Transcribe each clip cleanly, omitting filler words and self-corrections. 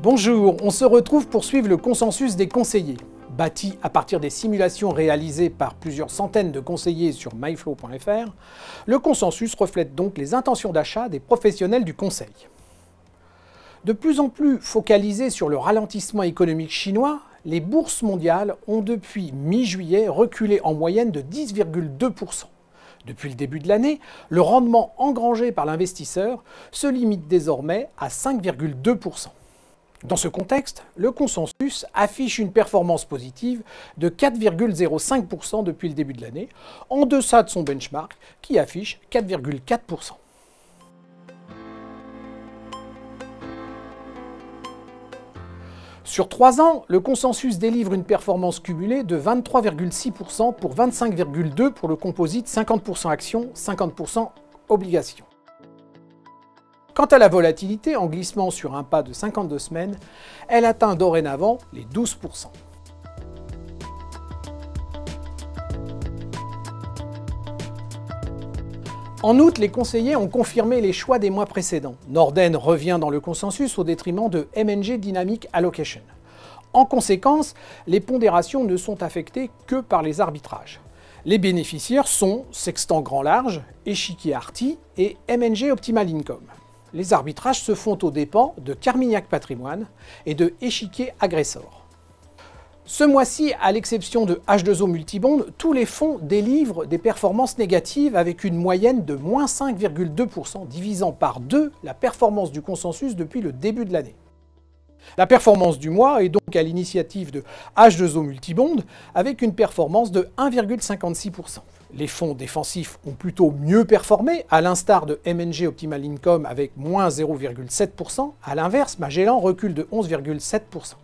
Bonjour, on se retrouve pour suivre le consensus des conseillers. Bâti à partir des simulations réalisées par plusieurs centaines de conseillers sur myflow.fr, le consensus reflète donc les intentions d'achat des professionnels du conseil. De plus en plus focalisées sur le ralentissement économique chinois, les bourses mondiales ont depuis mi-juillet reculé en moyenne de 10,2%. Depuis le début de l'année, le rendement engrangé par l'investisseur se limite désormais à 5,2%. Dans ce contexte, le consensus affiche une performance positive de 4,05% depuis le début de l'année, en deçà de son benchmark qui affiche 4,4%. Sur 3 ans, le consensus délivre une performance cumulée de 23,6% pour 25,2% pour le composite 50% actions, 50% obligations. Quant à la volatilité, en glissement sur un pas de 52 semaines, elle atteint dorénavant les 12%. En août, les conseillers ont confirmé les choix des mois précédents. Norden revient dans le consensus au détriment de M&G Dynamic Allocation. En conséquence, les pondérations ne sont affectées que par les arbitrages. Les bénéficiaires sont Sextant Grand Large, Échiquier Arty et M&G Optimal Income. Les arbitrages se font aux dépens de Carmignac Patrimoine et de Échiquier Agressor. Ce mois-ci, à l'exception de H2O Multibond, tous les fonds délivrent des performances négatives avec une moyenne de moins 5,2%, divisant par 2 la performance du consensus depuis le début de l'année. La performance du mois est donc à l'initiative de H2O Multibond avec une performance de 1,56%. Les fonds défensifs ont plutôt mieux performé, à l'instar de M&G Optimal Income avec moins 0,7%. À l'inverse, Magellan recule de 11,7%.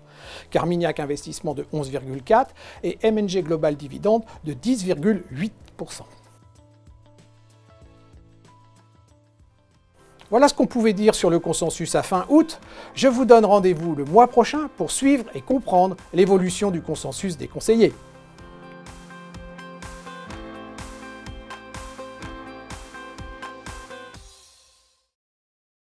Carmignac Investissement de 11,4% et M&G Global Dividende de 10,8%. Voilà ce qu'on pouvait dire sur le consensus à fin août. Je vous donne rendez-vous le mois prochain pour suivre et comprendre l'évolution du consensus des conseillers.